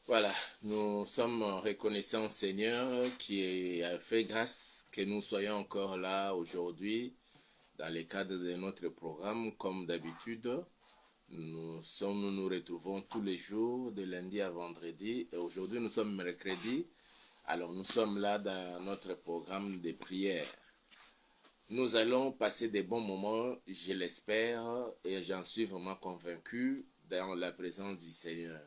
Voilà, nous sommes reconnaissants Seigneur qui a fait grâce que nous soyons encore là aujourd'hui dans le cadre de notre programme comme d'habitude. Nous nous retrouvons tous les jours de lundi à vendredi et aujourd'hui nous sommes mercredi. Alors nous sommes là dans notre programme de prière. Nous allons passer des bons moments, je l'espère, et j'en suis vraiment convaincu dans la présence du Seigneur.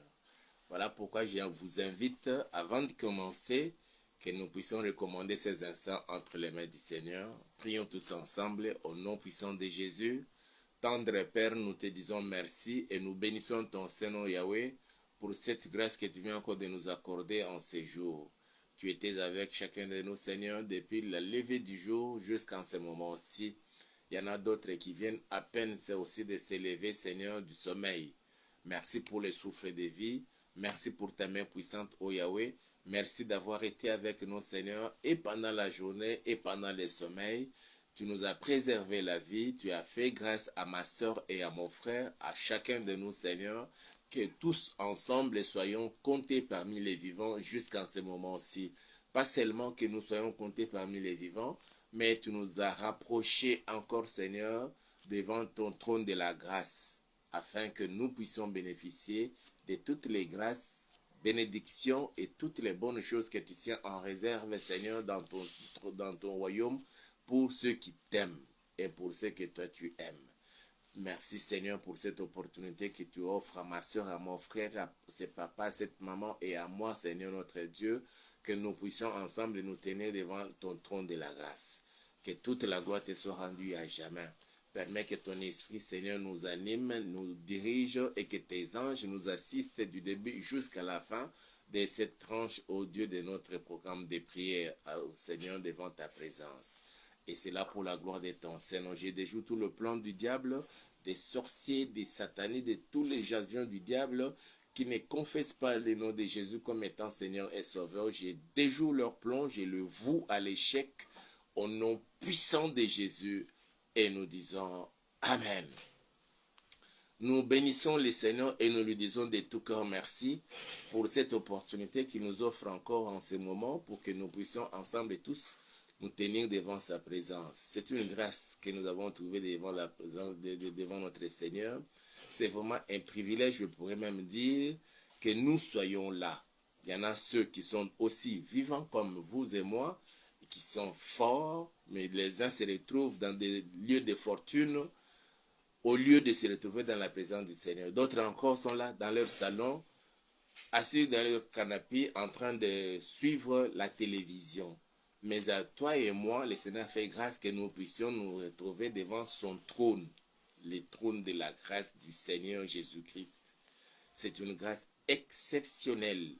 Voilà pourquoi je vous invite, avant de commencer, que nous puissions recommander ces instants entre les mains du Seigneur. Prions tous ensemble au nom puissant de Jésus. Tendre Père, nous te disons merci et nous bénissons ton Seigneur Yahweh pour cette grâce que tu viens encore de nous accorder en ces jours. Tu étais avec chacun de nous, Seigneur, depuis la levée du jour jusqu'en ce moment-ci. Il y en a d'autres qui viennent à peine aussi de s'élever, Seigneur, du sommeil. Merci pour le souffle de vie. Merci pour ta main puissante, ô Yahweh. Merci d'avoir été avec nous, Seigneur, et pendant la journée et pendant le sommeil. Tu nous as préservé la vie. Tu as fait grâce à ma soeur et à mon frère, à chacun de nous, Seigneur, que tous ensemble soyons comptés parmi les vivants jusqu'en ce moment-ci. Pas seulement que nous soyons comptés parmi les vivants, mais tu nous as rapprochés encore, Seigneur, devant ton trône de la grâce, afin que nous puissions bénéficier de toutes les grâces, bénédictions et toutes les bonnes choses que tu tiens en réserve, Seigneur, dans ton royaume, pour ceux qui t'aiment et pour ceux que toi tu aimes. Merci Seigneur pour cette opportunité que tu offres à ma soeur, à mon frère, à ses papas, à cette maman et à moi, Seigneur notre Dieu, que nous puissions ensemble nous tenir devant ton trône de la grâce. Que toute la gloire te soit rendue à jamais. Permets que ton esprit, Seigneur, nous anime, nous dirige et que tes anges nous assistent du début jusqu'à la fin de cette tranche, ô Dieu, de notre programme de prière, au Seigneur, devant ta présence. Et c'est là pour la gloire de ton Seigneur. Je déjoue tout le plan du diable, des sorciers, des satanistes, de tous les agents du diable qui ne confessent pas le nom de Jésus comme étant Seigneur et Sauveur. Je déjoue leur plan, je le voue à l'échec au nom puissant de Jésus et nous disons Amen. Nous bénissons le Seigneur et nous lui disons de tout cœur merci pour cette opportunité qu'il nous offre encore en ce moment pour que nous puissions ensemble et tous nous tenir devant sa présence. C'est une grâce que nous avons trouvée devant la présence devant notre Seigneur. C'est vraiment un privilège, je pourrais même dire, que nous soyons là. Il y en a ceux qui sont aussi vivants comme vous et moi, qui sont forts, mais les uns se retrouvent dans des lieux de fortune au lieu de se retrouver dans la présence du Seigneur. D'autres encore sont là dans leur salon, assis dans leur canapé, en train de suivre la télévision. Mais à toi et moi, le Seigneur fait grâce que nous puissions nous retrouver devant son trône, le trône de la grâce du Seigneur Jésus-Christ. C'est une grâce exceptionnelle.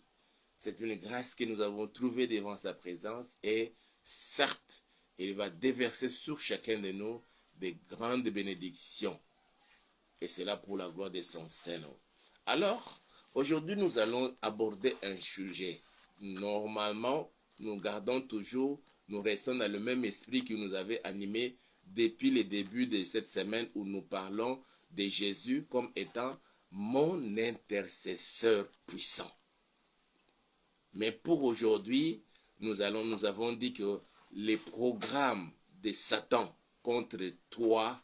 C'est une grâce que nous avons trouvée devant sa présence et certes, il va déverser sur chacun de nous des grandes bénédictions. Et c'est là pour la gloire de son Seigneur. Alors, aujourd'hui, nous allons aborder un sujet. Normalement, nous gardons toujours, nous restons dans le même esprit qui nous avait animés depuis le début de cette semaine où nous parlons de Jésus comme étant mon intercesseur puissant. Mais pour aujourd'hui, nous avons dit que les programmes de Satan contre toi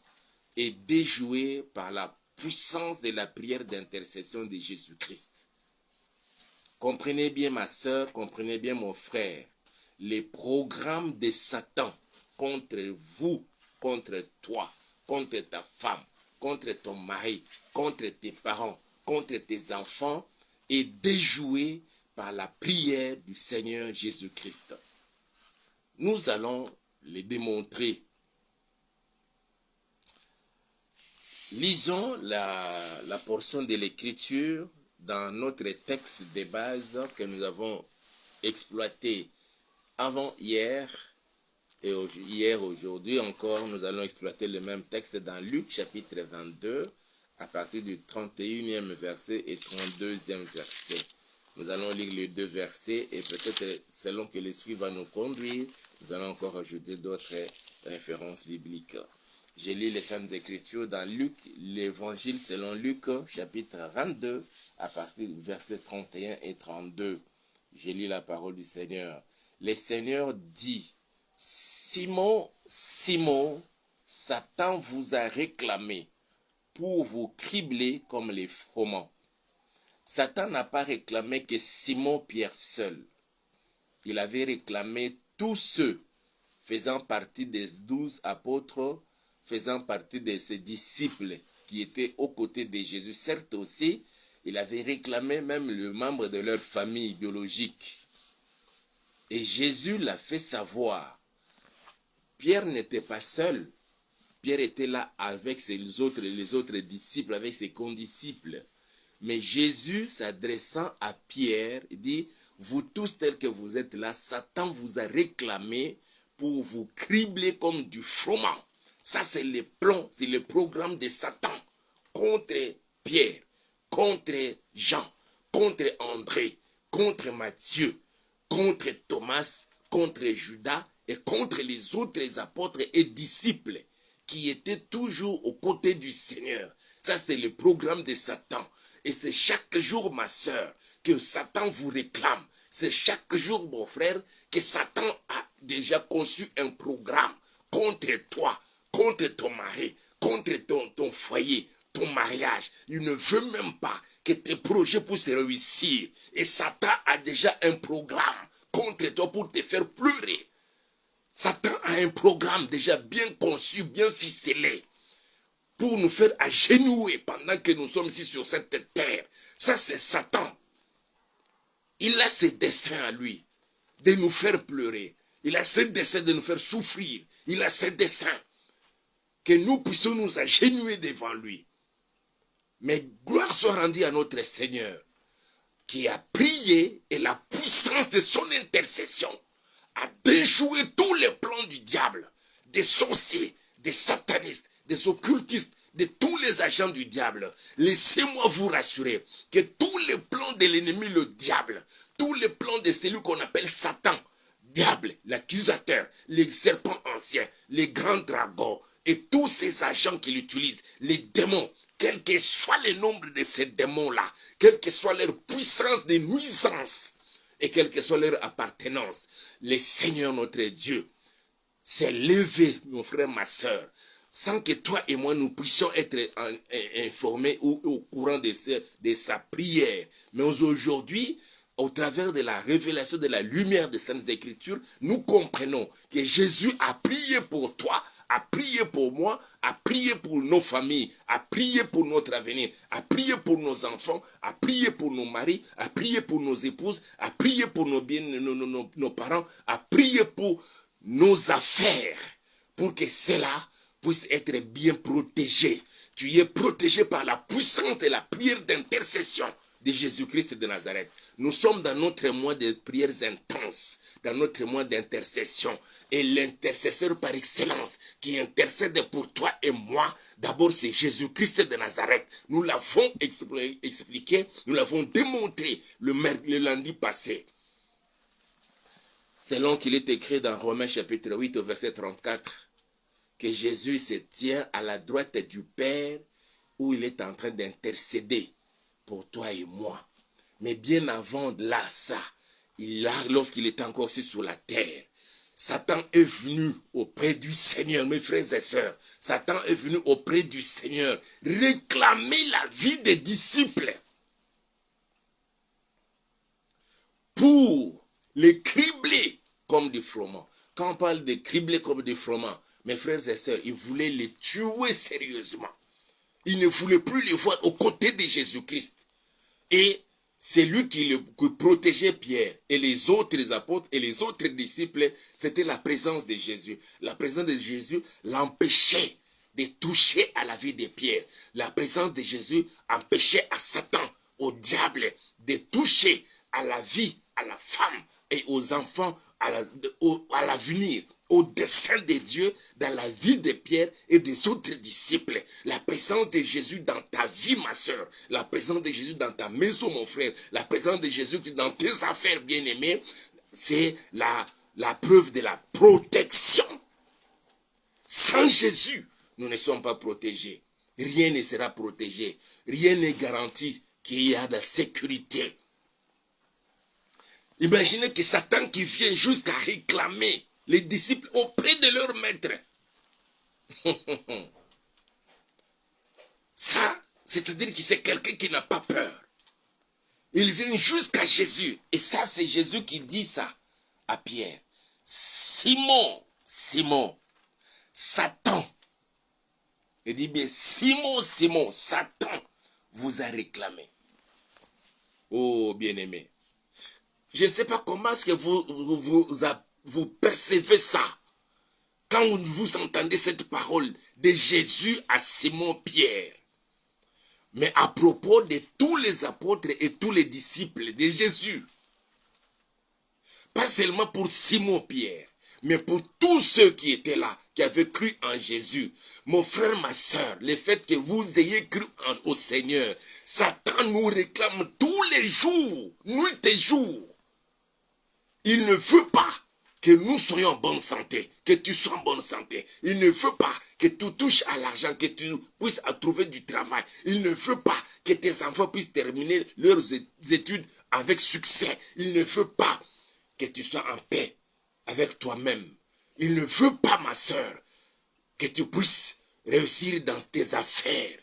est déjoué par la puissance de la prière d'intercession de Jésus-Christ. Comprenez bien ma soeur, comprenez bien mon frère, les programmes de Satan contre vous, contre toi, contre ta femme, contre ton mari, contre tes parents, contre tes enfants, est déjoué par la prière du Seigneur Jésus-Christ. Nous allons les démontrer. Lisons la portion de l'Écriture dans notre texte de base que nous avons exploité avant-hier et hier, aujourd'hui encore, nous allons exploiter le même texte dans Luc chapitre 22 à partir du 31e verset et 32e verset. Nous allons lire les deux versets et peut-être selon que l'Esprit va nous conduire, nous allons encore ajouter d'autres références bibliques. Je lis les Saintes Écritures dans Luc, l'Évangile selon Luc, chapitre 22, à partir du verset 31 et 32. Je lis la parole du Seigneur. Le Seigneur dit, Simon, Simon, Satan vous a réclamé pour vous cribler comme les froment. Satan n'a pas réclamé que Simon Pierre seul. Il avait réclamé tous ceux faisant partie des 12 apôtres, faisant partie de ses disciples qui étaient aux côtés de Jésus. Certes aussi, il avait réclamé même le membre de leur famille biologique. Et Jésus l'a fait savoir. Pierre n'était pas seul. Pierre était là avec les autres disciples, avec ses condisciples. Mais Jésus, s'adressant à Pierre, dit, vous tous tels que vous êtes là, Satan vous a réclamé pour vous cribler comme du froment. Ça, c'est le plan, c'est le programme de Satan contre Pierre, contre Jean, contre André, contre Matthieu, contre Thomas, contre Judas et contre les autres apôtres et disciples qui étaient toujours aux côtés du Seigneur. Ça, c'est le programme de Satan. Et c'est chaque jour, ma sœur, que Satan vous réclame. C'est chaque jour, mon frère, que Satan a déjà conçu un programme contre toi, contre ton mari, contre ton foyer, ton mariage. Il ne veut même pas que tes projets puissent réussir. Et Satan a déjà un programme contre toi pour te faire pleurer. Satan a un programme déjà bien conçu, bien ficelé, pour nous faire agenouiller pendant que nous sommes ici sur cette terre. Ça, c'est Satan. Il a ses desseins à lui, de nous faire pleurer. Il a ses desseins de nous faire souffrir. Il a ses desseins que nous puissions nous agenouiller devant lui. Mais gloire soit rendue à notre Seigneur, qui a prié et la puissance de son intercession a déjoué tous les plans du diable, des sorciers, des satanistes, des occultistes, de tous les agents du diable. Laissez-moi vous rassurer que tous les plans de l'ennemi, le diable, tous les plans de celui qu'on appelle Satan, diable, l'accusateur, les serpents anciens, les grands dragons et tous ces agents qu'il utilise, les démons, quel que soit le nombre de ces démons-là, quelle que soit leur puissance de nuisance et quelle que soit leur appartenance, le Seigneur notre Dieu s'est levé, mon frère, ma soeur, sans que toi et moi nous puissions être informés ou au courant de sa prière. Mais aujourd'hui, au travers de la révélation de la lumière des Saintes Écritures, nous comprenons que Jésus a prié pour toi, a prié pour moi, a prié pour nos familles, a prié pour notre avenir, a prié pour nos enfants, a prié pour nos maris, a prié pour nos épouses, a prié pour nos parents, a prié pour nos affaires, pour que cela puisse être bien protégé. Tu es protégé par la puissance de la prière d'intercession de Jésus-Christ de Nazareth. Nous sommes dans notre mois de prières intenses, dans notre mois d'intercession. Et l'intercesseur par excellence qui intercède pour toi et moi, d'abord c'est Jésus-Christ de Nazareth. Nous l'avons expliqué, nous l'avons démontré le lundi passé. Selon qu'il est écrit dans Romains chapitre 8 au verset 34, que Jésus se tient à la droite du Père où il est en train d'intercéder pour toi et moi. Mais bien avant là, ça, lorsqu'il était encore ici sur la terre, Satan est venu auprès du Seigneur, mes frères et sœurs. Satan est venu auprès du Seigneur réclamer la vie des disciples pour les cribler comme du froment. Quand on parle de cribler comme du froment, mes frères et sœurs, il voulait les tuer sérieusement. Il ne voulait plus les voir aux côtés de Jésus-Christ. Et c'est lui qui protégeait Pierre et les autres apôtres et les autres disciples. C'était la présence de Jésus. La présence de Jésus l'empêchait de toucher à la vie de Pierre. La présence de Jésus empêchait à Satan, au diable, de toucher à la vie, à la femme et aux enfants, à l'avenir, au dessein de Dieu dans la vie de Pierre et des autres disciples. La présence de Jésus dans ta vie, ma soeur, la présence de Jésus dans ta maison, mon frère, la présence de Jésus dans tes affaires, bien-aimés, c'est la preuve de la protection. Sans Jésus, nous ne sommes pas protégés. Rien ne sera protégé. Rien n'est garanti qu'il y a de la sécurité. Imaginez que Satan qui vient jusqu'à réclamer les disciples auprès de leur maître. Ça, c'est-à-dire que c'est quelqu'un qui n'a pas peur. Il vient jusqu'à Jésus. Et ça, c'est Jésus qui dit ça à Pierre. Simon, Simon, Satan. Il dit bien, Simon, Simon, Satan vous a réclamé. Oh, bien-aimé. Je ne sais pas comment est-ce que vous percevez ça. Quand vous entendez cette parole de Jésus à Simon-Pierre. Mais à propos de tous les apôtres et tous les disciples de Jésus. Pas seulement pour Simon-Pierre, mais pour tous ceux qui étaient là, qui avaient cru en Jésus. Mon frère, ma soeur, le fait que vous ayez cru au Seigneur, Satan nous réclame tous les jours, nuit et jour. Il ne veut pas que nous soyons en bonne santé, que tu sois en bonne santé. Il ne veut pas que tu touches à l'argent, que tu puisses trouver du travail. Il ne veut pas que tes enfants puissent terminer leurs études avec succès. Il ne veut pas que tu sois en paix avec toi-même. Il ne veut pas, ma soeur, que tu puisses réussir dans tes affaires,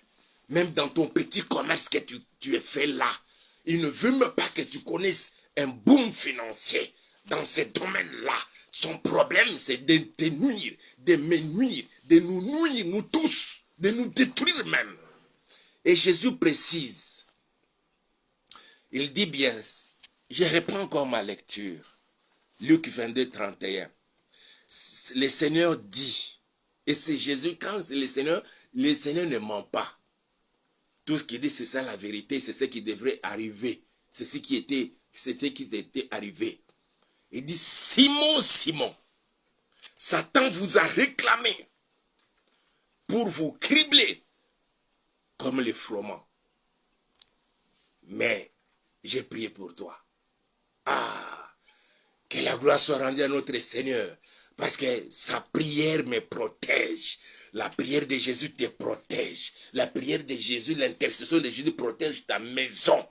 même dans ton petit commerce que tu es fait là. Il ne veut même pas que tu connaisses un boom financier dans ce domaine-là. Son problème, c'est de te nuire, de me nuire, de nous nuire, nous tous, de nous détruire même. Et Jésus précise, il dit bien, je reprends encore ma lecture, Luc 22, 31. Le Seigneur dit, et c'est Jésus, quand c'est le Seigneur ne ment pas. Tout ce qu'il dit, c'est ça la vérité, c'est ce qui devrait arriver. C'est ce qui était arrivé. Il dit, Simon, Simon, Satan vous a réclamé pour vous cribler comme les froment. Mais j'ai prié pour toi. Ah, que la gloire soit rendue à notre Seigneur. Parce que sa prière me protège. La prière de Jésus te protège. La prière de Jésus, l'intercession de Jésus protège ta maison.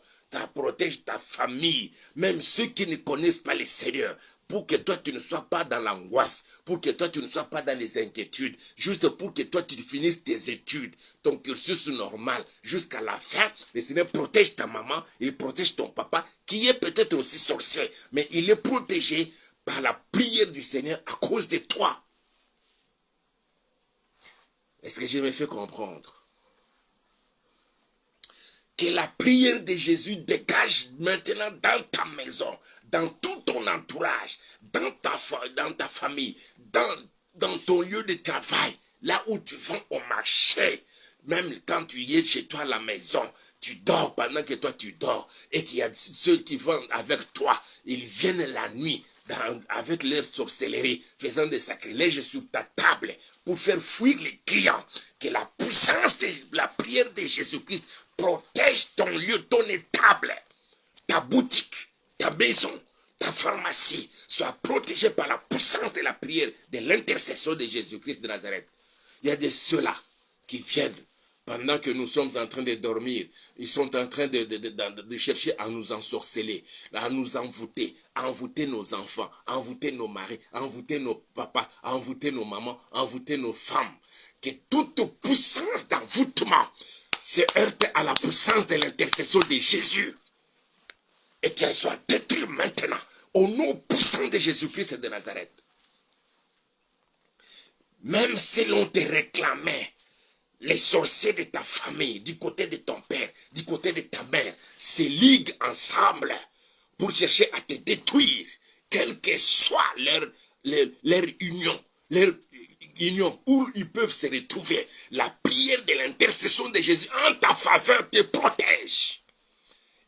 Protège ta famille. Même ceux qui ne connaissent pas le Seigneur. Pour que toi tu ne sois pas dans l'angoisse. Pour que toi tu ne sois pas dans les inquiétudes. Juste pour que toi tu finisses tes études. Ton cursus normal. Jusqu'à la fin. Le Seigneur protège ta maman. Il protège ton papa. Qui est peut-être aussi sorcier. Mais il est protégé par la prière du Seigneur à cause de toi. Est-ce que je me fais comprendre? Que la prière de Jésus dégage maintenant dans ta maison, dans tout ton entourage, dans ta famille, dans ton lieu de travail, là où tu vas au marché, même quand tu y es chez toi à la maison, tu dors pendant que toi tu dors, et qu'il y a ceux qui vont avec toi, ils viennent la nuit, avec leur sorcellerie, faisant des sacrilèges sur ta table pour faire fuir les clients. Que la puissance de la prière de Jésus-Christ protège ton lieu, ton étable, ta boutique, ta maison, ta pharmacie, soit protégée par la puissance de la prière, de l'intercession de Jésus-Christ de Nazareth. Il y a de ceux-là qui viennent pendant que nous sommes en train de dormir. Ils sont en train de chercher à nous ensorceler, à nous envoûter nos enfants, envoûter nos maris, envoûter nos papas, envoûter nos mamans, envoûter nos femmes. Que toute puissance d'envoûtement se heurte à la puissance de l'intercession de Jésus. Et qu'elle soit détruite maintenant au nom puissant de Jésus-Christ de Nazareth. Même si l'on te réclamait, les sorciers de ta famille, du côté de ton père, du côté de ta mère, se liguent ensemble pour chercher à te détruire, quelle que soit leur union où ils peuvent se retrouver. La prière de l'intercession de Jésus en ta faveur te protège.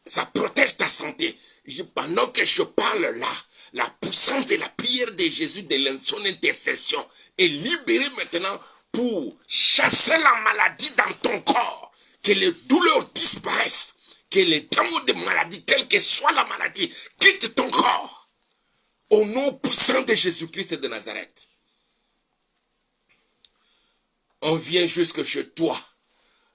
Ça protège ta santé. Pendant que je parle là, la puissance de la prière de Jésus, de son intercession, est libérée maintenant pour chasser la maladie dans ton corps. Que les douleurs disparaissent. Que les démons de maladie, quelle que soit la maladie, quittent ton corps. Au nom puissant de Jésus-Christ de Nazareth. On vient jusque chez toi,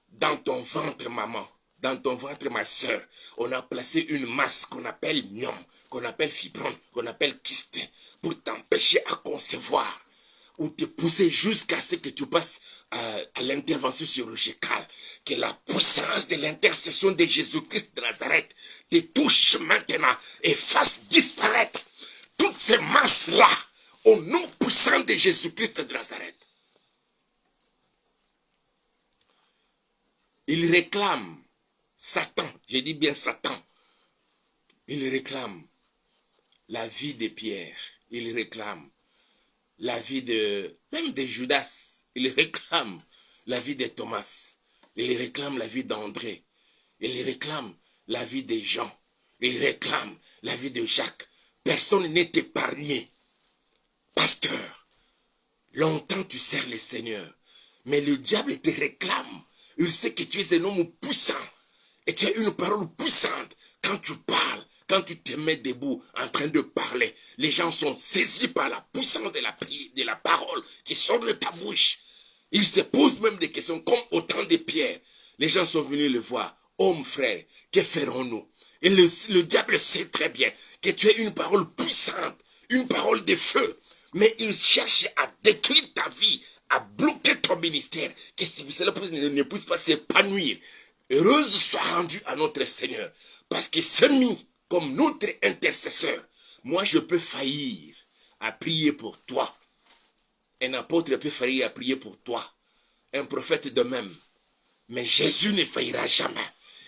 dans ton ventre, maman, dans ton ventre, ma soeur. On a placé une masse qu'on appelle myome, qu'on appelle fibrome, qu'on appelle kyste, pour t'empêcher à concevoir, ou te pousser jusqu'à ce que tu passes à l'intervention chirurgicale. Que la puissance de l'intercession de Jésus-Christ de Nazareth te touche maintenant et fasse disparaître toutes ces masses-là au nom puissant de Jésus-Christ de Nazareth. Il réclame Satan, je dis bien Satan, il réclame la vie de Pierre, il réclame la vie même de Judas, il réclame la vie de Thomas, il réclame la vie d'André, il réclame la vie de Jean, il réclame la vie de Jacques. Personne n'est épargné. Pasteur, longtemps tu sers le Seigneur, mais le diable te réclame. Il sait que tu es un homme puissant et tu as une parole puissante. Quand tu parles, quand tu te mets debout en train de parler, les gens sont saisis par la puissance de la parole qui sort de ta bouche. Ils se posent même des questions comme au temps de Pierre. Les gens sont venus le voir. Oh mon frère, que ferons-nous? Et le diable sait très bien que tu as une parole puissante, une parole de feu. Mais il cherche à détruire ta vie, à bloquer ton ministère, que cela ne puisse pas s'épanouir. Heureuse soit rendue à notre Seigneur, parce qu'il s'est mis comme notre intercesseur. Moi, je peux faillir à prier pour toi. Un apôtre peut faillir à prier pour toi. Un prophète de même. Mais Jésus ne faillira jamais.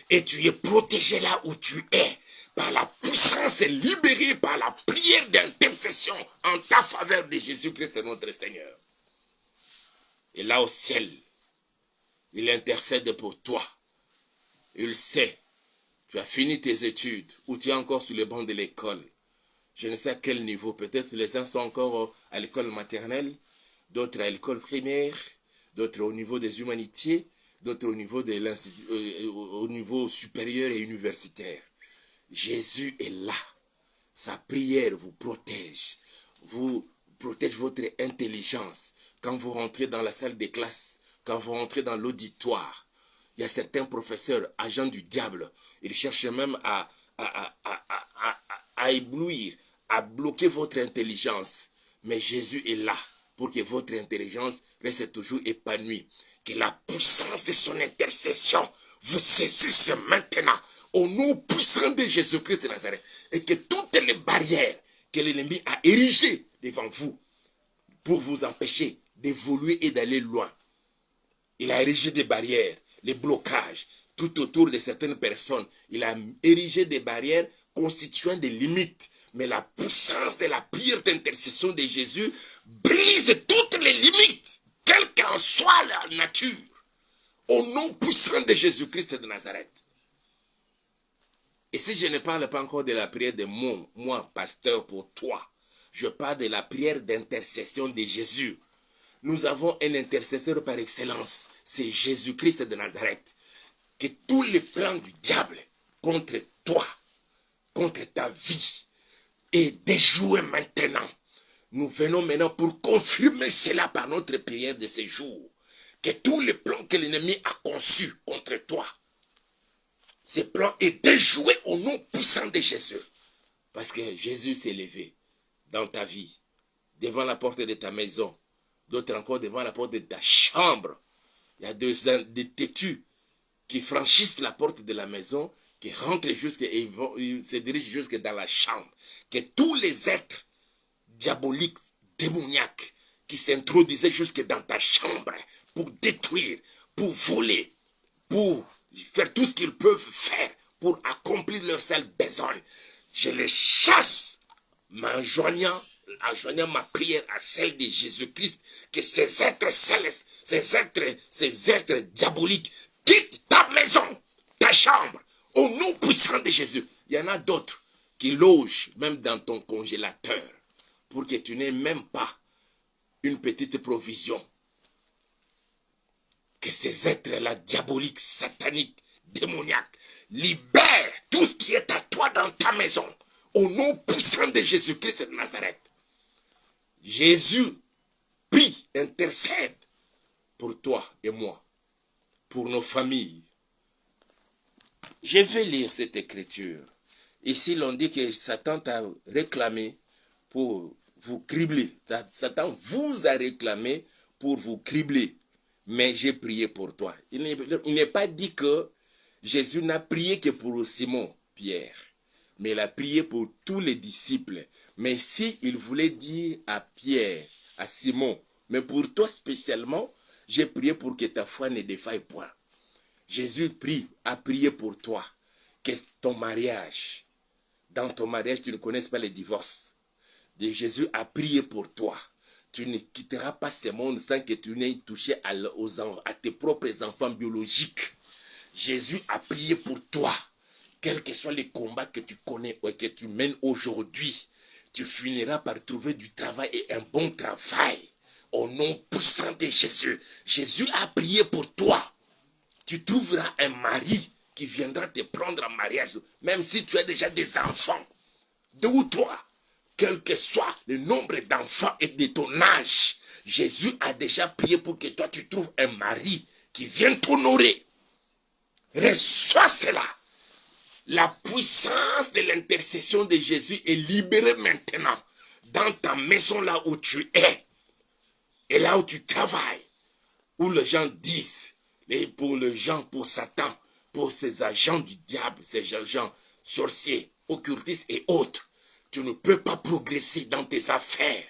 Et tu es protégé là où tu es, par la puissance libérée par la prière d'intercession en ta faveur de Jésus-Christ notre Seigneur. Et là au ciel, il intercède pour toi. Il sait, tu as fini tes études ou tu es encore sur le banc de l'école. Je ne sais à quel niveau, peut-être les uns sont encore à l'école maternelle, d'autres à l'école primaire, d'autres au niveau des humanités, d'autres au niveau de au niveau supérieur et universitaire. Jésus est là. Sa prière vous protège votre intelligence. Quand vous rentrez dans la salle de classe, quand vous rentrez dans l'auditoire, il y a certains professeurs, agents du diable, ils cherchent même à éblouir, à bloquer votre intelligence. Mais Jésus est là pour que votre intelligence reste toujours épanouie. Que la puissance de son intercession vous saisisse maintenant au nom puissant de Jésus-Christ de Nazareth. Et que toutes les barrières que l'ennemi a érigées devant vous pour vous empêcher d'évoluer et d'aller loin. Il a érigé des barrières, les blocages tout autour de certaines personnes. Il a érigé des barrières constituant des limites. Mais la puissance de la prière d'intercession de Jésus brise toutes les limites, quelle qu'en soit la nature, au nom puissant de Jésus-Christ de Nazareth. Et si je ne parle pas encore de la prière de moi, pasteur, pour toi, je parle de la prière d'intercession de Jésus. Nous avons un intercesseur par excellence, c'est Jésus-Christ de Nazareth. Que tous les plans du diable contre toi, contre ta vie, est déjoué maintenant. Nous venons maintenant pour confirmer cela par notre prière de ce jour. Que tous les plans que l'ennemi a conçus contre toi, ces plans est déjoué au nom puissant de Jésus. Parce que Jésus s'est levé dans ta vie, devant la porte de ta maison, d'autres encore devant la porte de ta chambre. Il y a des têtus qui franchissent la porte de la maison, qui rentrent ils se dirigent jusque dans la chambre. Que tous les êtres diaboliques, démoniaques, qui s'introduisaient jusque dans ta chambre pour détruire, pour voler, pour faire tout ce qu'ils peuvent faire pour accomplir leur seule besogne. Je les chasse en joignant ma prière à celle de Jésus-Christ, que ces êtres célestes, ces êtres diaboliques quittent ta maison, ta chambre, au nom puissant de Jésus. Il y en a d'autres qui logent même dans ton congélateur pour que tu n'aies même pas une petite provision. Que ces êtres-là, diaboliques, sataniques, démoniaques, libèrent tout ce qui est à toi dans ta maison, au nom puissant de Jésus-Christ de Nazareth. Jésus prie, intercède pour toi et moi, pour nos familles. Je vais lire cette écriture. Ici, l'on dit que Satan t'a réclamé pour vous cribler. Satan vous a réclamé pour vous cribler. Mais j'ai prié pour toi. Il n'est pas dit que Jésus n'a prié que pour Simon, Pierre. Mais il a prié pour tous les disciples. Mais si il voulait dire à Pierre, à Simon, mais pour toi spécialement, j'ai prié pour que ta foi ne défaille point. Jésus a prié pour toi, que ton mariage, dans ton mariage, tu ne connaisses pas le divorce. Jésus a prié pour toi. Tu ne quitteras pas ce monde sans que tu n'aies touché à tes propres enfants biologiques. Jésus a prié pour toi. Quels que soient les combats que tu connais ou que tu mènes aujourd'hui, tu finiras par trouver du travail et un bon travail. Au nom puissant de Jésus. Jésus a prié pour toi. Tu trouveras un mari qui viendra te prendre en mariage, même si tu as déjà des enfants. Deux ou trois, quel que soit le nombre d'enfants et de ton âge, Jésus a déjà prié pour que toi tu trouves un mari qui vienne t'honorer. Reçois cela. La puissance de l'intercession de Jésus est libérée maintenant dans ta maison là où tu es et là où tu travailles, où les gens disent, et pour les gens, pour Satan, pour ces agents du diable, ces agents sorciers, occultistes et autres, tu ne peux pas progresser dans tes affaires.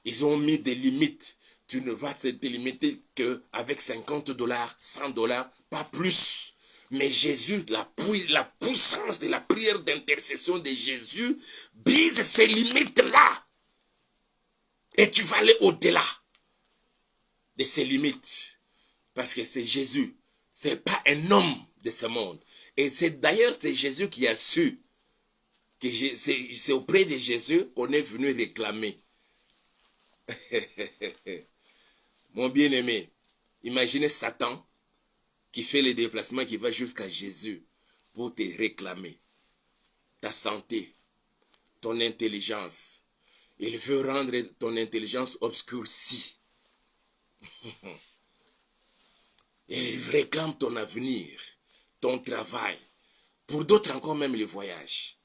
Ils ont mis des limites. Tu ne vas te limiter qu'avec $50, $100, pas plus. Mais Jésus, la puissance de la prière d'intercession de Jésus brise ces limites-là. Et tu vas aller au-delà de ces limites. Parce que c'est Jésus. Ce n'est pas un homme de ce monde. Et c'est d'ailleurs Jésus qui a su que c'est auprès de Jésus qu'on est venu réclamer. Mon bien-aimé, imaginez Satan qui fait les déplacements, qui va jusqu'à Jésus pour te réclamer ta santé, ton intelligence. Il veut rendre ton intelligence obscurcie. Il réclame ton avenir, ton travail. Pour d'autres encore même les voyages.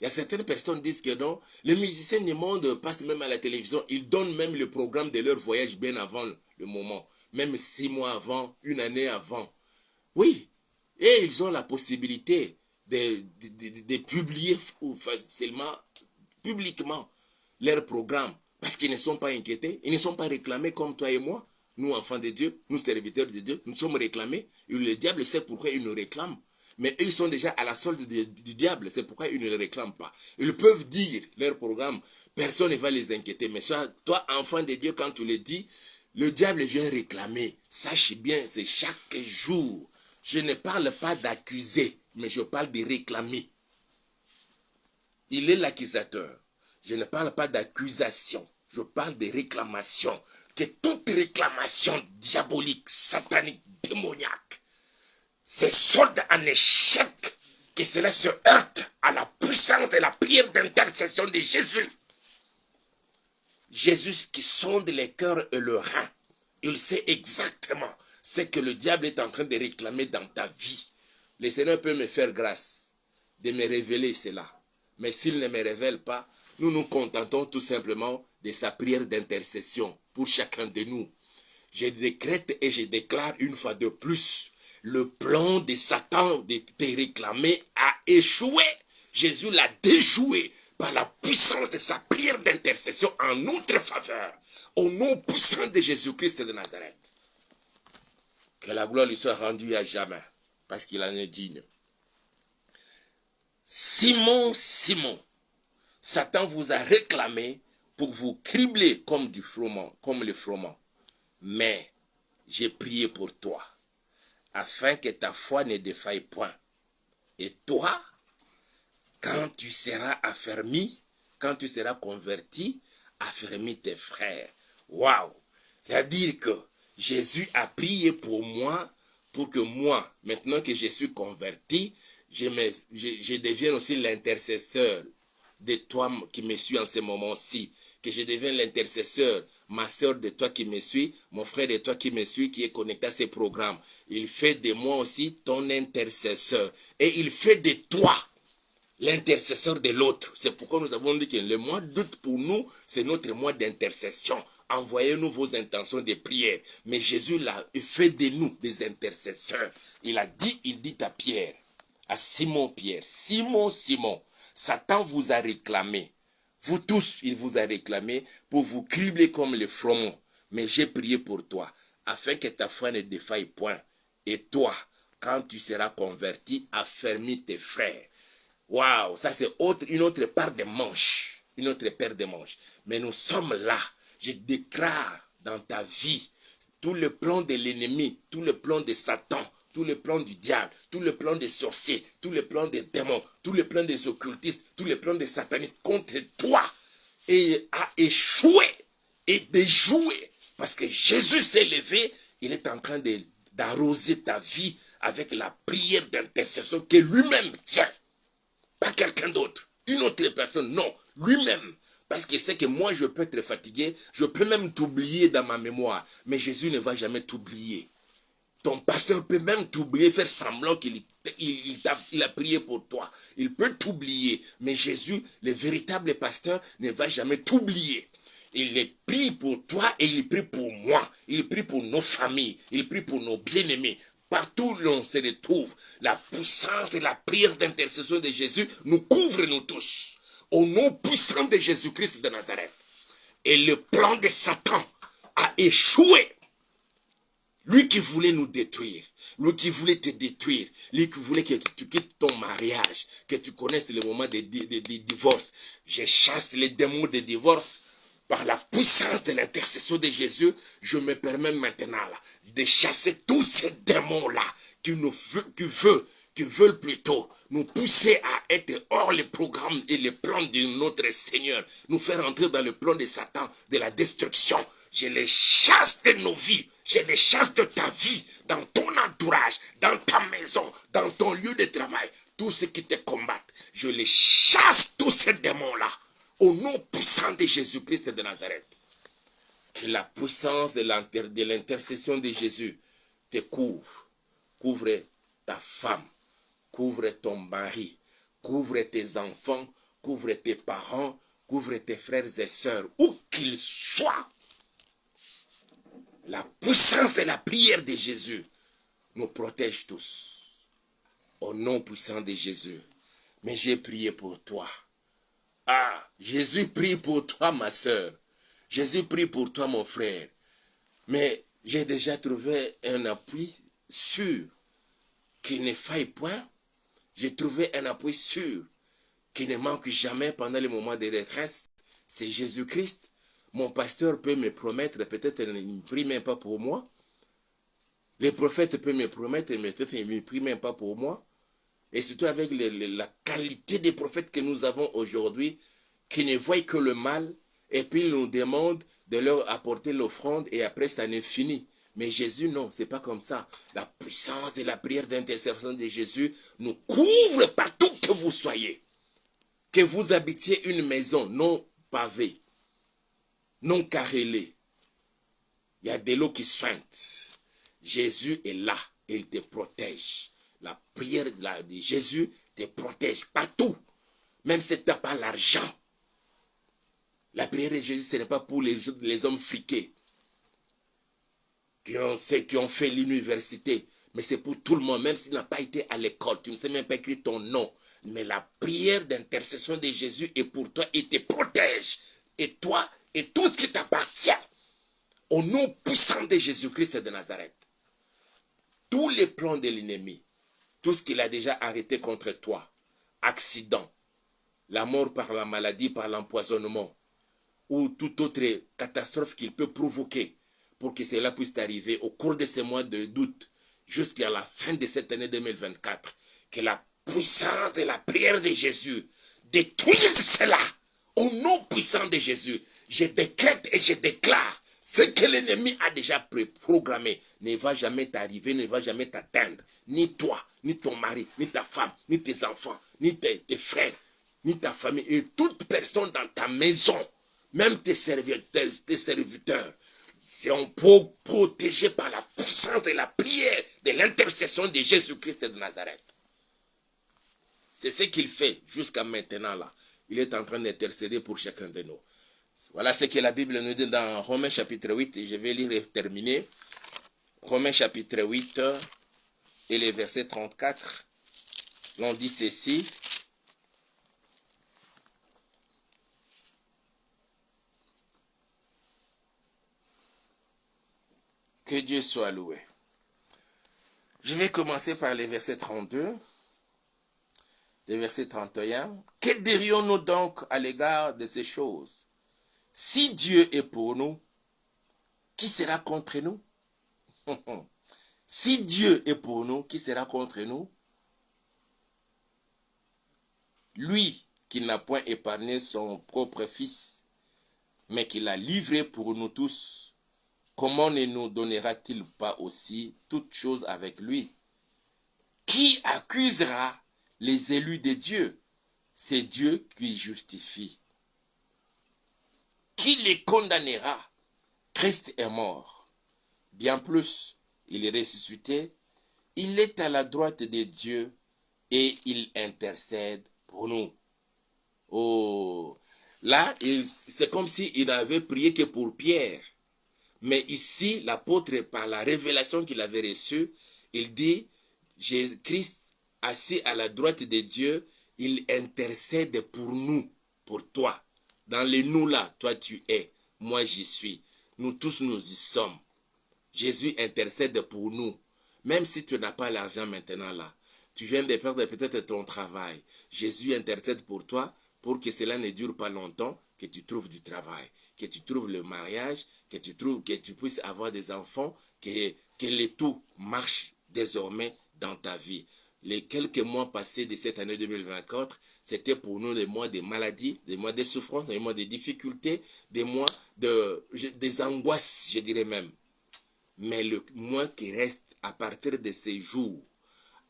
Il y a certaines personnes qui disent que non, les musiciens du monde passent même à la télévision, ils donnent même le programme de leur voyage bien avant le moment, même 6 mois avant, une année avant. Oui, et ils ont la possibilité de publier facilement, publiquement, leur programme, parce qu'ils ne sont pas inquiétés, ils ne sont pas réclamés comme toi et moi. Nous, enfants de Dieu, nous, serviteurs de Dieu, nous sommes réclamés. Et le diable sait pourquoi il nous réclame. Mais eux, ils sont déjà à la solde du diable. C'est pourquoi ils ne le réclament pas. Ils peuvent dire leur programme. Personne ne va les inquiéter. Mais toi, enfant de Dieu, quand tu le dis, le diable vient réclamer. Sache bien, c'est chaque jour. Je ne parle pas d'accuser, mais je parle de réclamer. Il est l'accusateur. Je ne parle pas d'accusation. Je parle de réclamation. Que toute réclamation diabolique, satanique, démoniaque, se solde en échec, que cela se heurte à la puissance de la prière d'intercession de Jésus. Jésus qui sonde les cœurs et le rein, il sait exactement ce que le diable est en train de réclamer dans ta vie. Le Seigneur peut me faire grâce de me révéler cela. Mais s'il ne me révèle pas, nous nous contentons tout simplement de sa prière d'intercession pour chacun de nous. Je décrète et je déclare une fois de plus, le plan de Satan de te réclamer a échoué. Jésus l'a déjoué par la puissance de sa prière d'intercession en notre faveur. Au nom puissant de Jésus-Christ de Nazareth. Que la gloire lui soit rendue à jamais, parce qu'il en est digne. Simon, Simon, Satan vous a réclamé pour vous cribler comme du froment, comme le froment. Mais j'ai prié pour toi, afin que ta foi ne défaille point. Et toi, quand tu seras affermi, quand tu seras converti, affermis tes frères. Waouh! C'est-à-dire que Jésus a prié pour moi, pour que moi, maintenant que je suis converti, je devienne aussi l'intercesseur de toi qui me suis en ce moment-ci, que je devienne l'intercesseur, ma soeur de toi qui me suis, mon frère de toi qui me suis, qui est connecté à ces programmes. Il fait de moi aussi ton intercesseur. Et il fait de toi l'intercesseur de l'autre. C'est pourquoi nous avons dit que le mois d'août pour nous, c'est notre mois d'intercession. Envoyez-nous vos intentions de prière. Mais Jésus l'a fait de nous des intercesseurs. Il dit à Pierre, à Simon Pierre, Simon, Satan vous a réclamé. Vous tous, il vous a réclamé pour vous cribler comme les fromeaux. Mais j'ai prié pour toi, afin que ta foi ne défaille point. Et toi, quand tu seras converti, affermis tes frères. Waouh, ça c'est une autre paire de manches. Une autre paire de manches. Mais nous sommes là. Je déclare dans ta vie tout le plan de l'ennemi, tout le plan de Satan, tout le plan du diable, tout le plan des sorciers, tout le plan des démons, tout le plan des occultistes, tout le plan des satanistes contre toi et a échoué et déjoué. Parce que Jésus s'est levé, il est en train d'arroser ta vie avec la prière d'intercession que lui-même tient. Pas quelqu'un d'autre, une autre personne, non, lui-même. Parce qu'il sait que moi, je peux être fatigué, je peux même t'oublier dans ma mémoire. Mais Jésus ne va jamais t'oublier. Ton pasteur peut même t'oublier, faire semblant qu'il a prié pour toi. Il peut t'oublier. Mais Jésus, le véritable pasteur, ne va jamais t'oublier. Il est pris pour toi et il prie pour moi. Il prie pour nos familles. Il prie pour nos bien-aimés. Partout où l'on se retrouve, la puissance et la prière d'intercession de Jésus nous couvre nous tous. Au nom puissant de Jésus-Christ de Nazareth. Et le plan de Satan a échoué. Lui qui voulait nous détruire, lui qui voulait te détruire, lui qui voulait que tu quittes ton mariage, que tu connaisses le moment de divorce. Je chasse les démons de divorce. Par la puissance de l'intercession de Jésus, je me permets maintenant là, de chasser tous ces démons-là qui veulent plutôt nous pousser à être hors les programmes et les plans de notre Seigneur, nous faire entrer dans le plan de Satan, de la destruction. Je les chasse de nos vies, je les chasse de ta vie, dans ton entourage, dans ta maison, dans ton lieu de travail, tous ceux qui te combattent. Je les chasse, tous ces démons-là. Au nom puissant de Jésus-Christ de Nazareth, que la puissance de l'intercession de Jésus te couvre. Couvre ta femme, couvre ton mari, couvre tes enfants, couvre tes parents, couvre tes frères et sœurs, où qu'ils soient. La puissance de la prière de Jésus nous protège tous. Au nom puissant de Jésus. Mais j'ai prié pour toi. Ah, Jésus prie pour toi, ma soeur. Jésus prie pour toi, mon frère. Mais j'ai déjà trouvé un appui sûr qui ne faille point. J'ai trouvé un appui sûr qui ne manque jamais pendant les moments de détresse. C'est Jésus-Christ. Mon pasteur peut me promettre, peut-être il ne prie même pas pour moi. Les prophètes peuvent me promettre, mais peut-être ils ne prient même pas pour moi. Et surtout avec la qualité des prophètes que nous avons aujourd'hui, qui ne voient que le mal, et puis ils nous demandent de leur apporter l'offrande, et après ça n'est fini. Mais Jésus, non, c'est pas comme ça. La puissance de la prière d'intercession de Jésus nous couvre partout que vous soyez. Que vous habitiez une maison non pavée, non carrelée. Il y a de l'eau qui suinte. Jésus est là et il te protège. La prière de Jésus te protège partout. Même si tu n'as pas l'argent. La prière de Jésus, ce n'est pas pour les hommes friqués qui ont fait l'université. Mais c'est pour tout le monde, même s'il n'a pas été à l'école. Tu ne sais même pas écrire ton nom. Mais la prière d'intercession de Jésus est pour toi et te protège. Et toi et tout ce qui t'appartient. Au nom puissant de Jésus-Christ de Nazareth. Tous les plans de l'ennemi. Tout ce qu'il a déjà arrêté contre toi, accident, la mort par la maladie, par l'empoisonnement, ou toute autre catastrophe qu'il peut provoquer pour que cela puisse t'arriver au cours de ces mois d'août jusqu'à la fin de cette année 2024, que la puissance de la prière de Jésus détruise cela au nom puissant de Jésus. Je décrète et je déclare ce que l'ennemi a déjà préprogrammé ne va jamais t'arriver, ne va jamais t'atteindre. Ni toi, ni ton mari, ni ta femme, ni tes enfants, ni tes frères, ni ta famille, et toute personne dans ta maison, même tes serviteurs, seront protégés par la puissance de la prière, de l'intercession de Jésus-Christ de Nazareth. C'est ce qu'il fait jusqu'à maintenant là. Il est en train d'intercéder pour chacun de nous. Voilà ce que la Bible nous dit dans Romains chapitre 8, et je vais lire et terminer. Romains chapitre 8 et les versets 34, l'on dit ceci. Que Dieu soit loué. Je vais commencer par les versets 32, les versets 31. Que dirions-nous donc à l'égard de ces choses? Si Dieu est pour nous, qui sera contre nous? Si Dieu est pour nous, qui sera contre nous? Lui qui n'a point épargné son propre fils, mais qui l'a livré pour nous tous, comment ne nous donnera-t-il pas aussi toutes choses avec lui? Qui accusera les élus de Dieu? C'est Dieu qui justifie. Qui les condamnera? Christ est mort. Bien plus, il est ressuscité. Il est à la droite de Dieu et il intercède pour nous. Oh, là, c'est comme s'il avait prié que pour Pierre. Mais ici, l'apôtre, par la révélation qu'il avait reçue, il dit, Jésus-Christ, assis à la droite de Dieu, il intercède pour nous, pour toi. Dans les nous là, toi tu es, moi j'y suis. Nous tous, nous y sommes. Jésus intercède pour nous. Même si tu n'as pas l'argent maintenant là, tu viens de perdre peut-être ton travail. Jésus intercède pour toi, pour que cela ne dure pas longtemps, que tu trouves du travail, que tu trouves le mariage, que tu puisses avoir des enfants, que le tout marche désormais dans ta vie. Les quelques mois passés de cette année 2024, c'était pour nous des mois de maladies, des mois de souffrances, des mois de difficultés, des mois des angoisses, je dirais même. Mais le mois qui reste à partir de ces jours,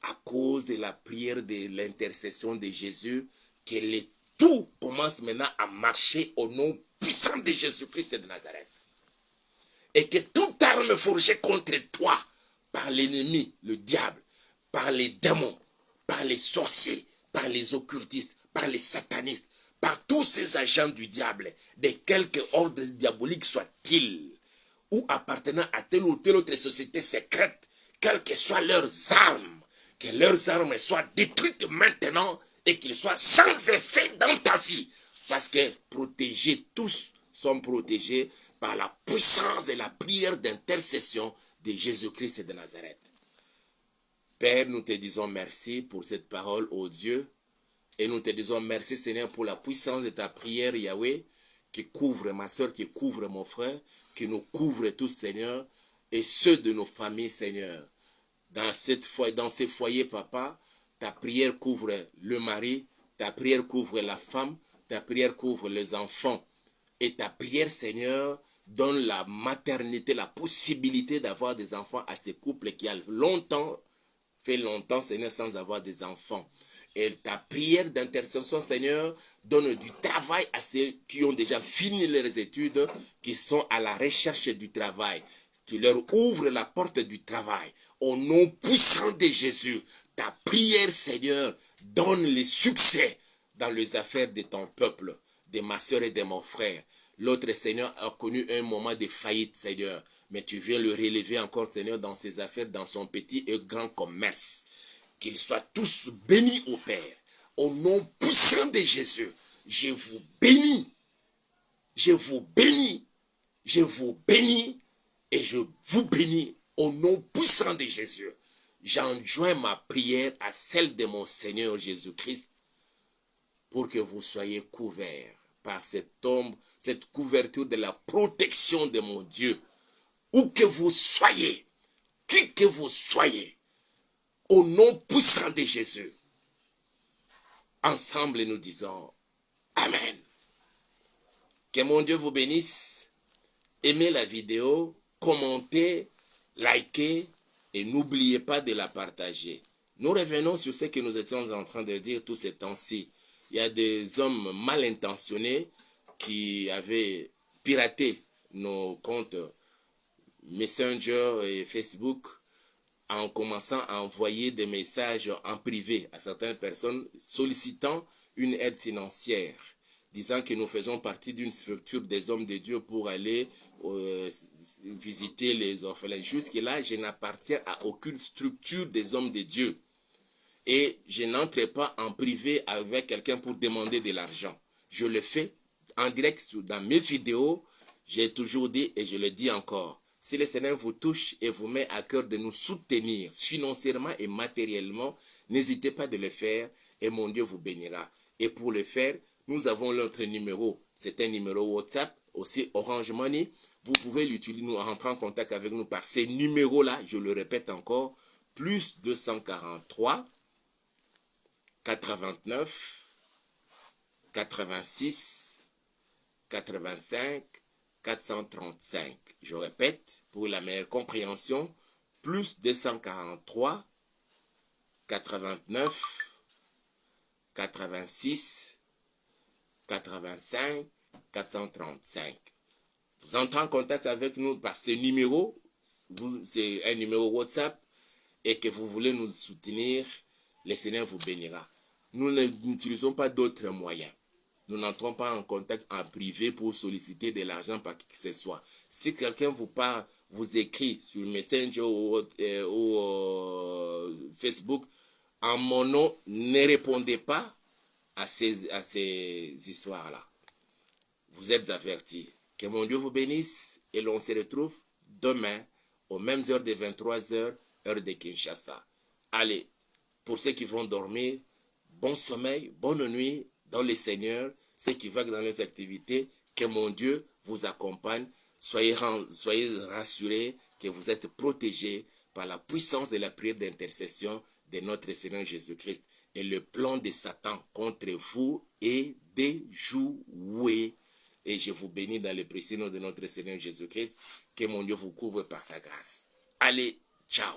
à cause de la prière, de l'intercession de Jésus, que tout commence maintenant à marcher au nom puissant de Jésus-Christ de Nazareth. Et que toute arme forgée contre toi par l'ennemi, le diable, par les démons, par les sorciers, par les occultistes, par les satanistes, par tous ces agents du diable, de quelque ordre diabolique soit-il, ou appartenant à telle ou telle autre société secrète, quelles que soient leurs armes, que leurs armes soient détruites maintenant et qu'ils soient sans effet dans ta vie. Parce que protégés, tous sont protégés par la puissance de la prière d'intercession de Jésus-Christ de Nazareth. Père, nous te disons merci pour cette parole, ô Dieu, et nous te disons merci, Seigneur, pour la puissance de ta prière, Yahweh, qui couvre ma soeur, qui couvre mon frère, qui nous couvre tous, Seigneur, et ceux de nos familles, Seigneur. Dans ces foyers, Papa, ta prière couvre le mari, ta prière couvre la femme, ta prière couvre les enfants. Et ta prière, Seigneur, donne la maternité, la possibilité d'avoir des enfants à ces couples qui ont fait longtemps, Seigneur, sans avoir des enfants. Et ta prière d'intercession, Seigneur, donne du travail à ceux qui ont déjà fini leurs études, qui sont à la recherche du travail. Tu leur ouvres la porte du travail. Au nom puissant de Jésus, ta prière, Seigneur, donne le succès dans les affaires de ton peuple, de ma soeur et de mon frère. L'autre, Seigneur, a connu un moment de faillite, Seigneur. Mais tu viens le relever encore, Seigneur, dans ses affaires, dans son petit et grand commerce. Qu'ils soient tous bénis au Père. Au nom puissant de Jésus, je vous bénis. Je vous bénis. Je vous bénis. Et je vous bénis au nom puissant de Jésus. J'enjoins ma prière à celle de mon Seigneur Jésus-Christ pour que vous soyez couverts par cette tombe, cette couverture de la protection de mon Dieu. Où que vous soyez, qui que vous soyez, au nom puissant de Jésus. Ensemble, nous disons Amen. Que mon Dieu vous bénisse. Aimez la vidéo, commentez, likez et n'oubliez pas de la partager. Nous revenons sur ce que nous étions en train de dire tous ces temps-ci. il y a des hommes mal intentionnés qui avaient piraté nos comptes Messenger et Facebook en commençant à envoyer des messages en privé à certaines personnes sollicitant une aide financière, disant que nous faisons partie d'une structure des hommes de Dieu pour aller visiter les orphelins. Jusque-là, je n'appartiens à aucune structure des hommes de Dieu. Et je n'entre pas en privé avec quelqu'un pour demander de l'argent. Je le fais en direct dans mes vidéos. J'ai toujours dit et je le dis encore. Si le Seigneur vous touche et vous met à cœur de nous soutenir financièrement et matériellement, n'hésitez pas de le faire et mon Dieu vous bénira. Et pour le faire, nous avons notre numéro. C'est un numéro WhatsApp, aussi Orange Money. Vous pouvez l'utiliser, nous rentrer en contact avec nous par ces numéros-là. Je le répète encore, plus 243 89 86 85 435. Je répète, pour la meilleure compréhension, plus 243 89 86 85 435. Vous entrez en contact avec nous par ce numéro, c'est un numéro WhatsApp, et que vous voulez nous soutenir, le Seigneur vous bénira. Nous n'utilisons pas d'autres moyens. Nous n'entrons pas en contact en privé pour solliciter de l'argent par qui que ce soit. Si quelqu'un vous parle, vous écrit sur Messenger ou Facebook, en mon nom, ne répondez pas à ces histoires-là. Vous êtes avertis. Que mon Dieu vous bénisse et l'on se retrouve demain aux mêmes heures de 23h, heure de Kinshasa. Allez, pour ceux qui vont dormir, bon sommeil, bonne nuit dans le Seigneur. Ceux qui vaguent dans les activités, que mon Dieu vous accompagne. Soyez rassurés que vous êtes protégés par la puissance de la prière d'intercession de notre Seigneur Jésus-Christ. Et le plan de Satan contre vous est déjoué. Et je vous bénis dans le précieux nom de notre Seigneur Jésus-Christ. Que mon Dieu vous couvre par sa grâce. Allez, ciao.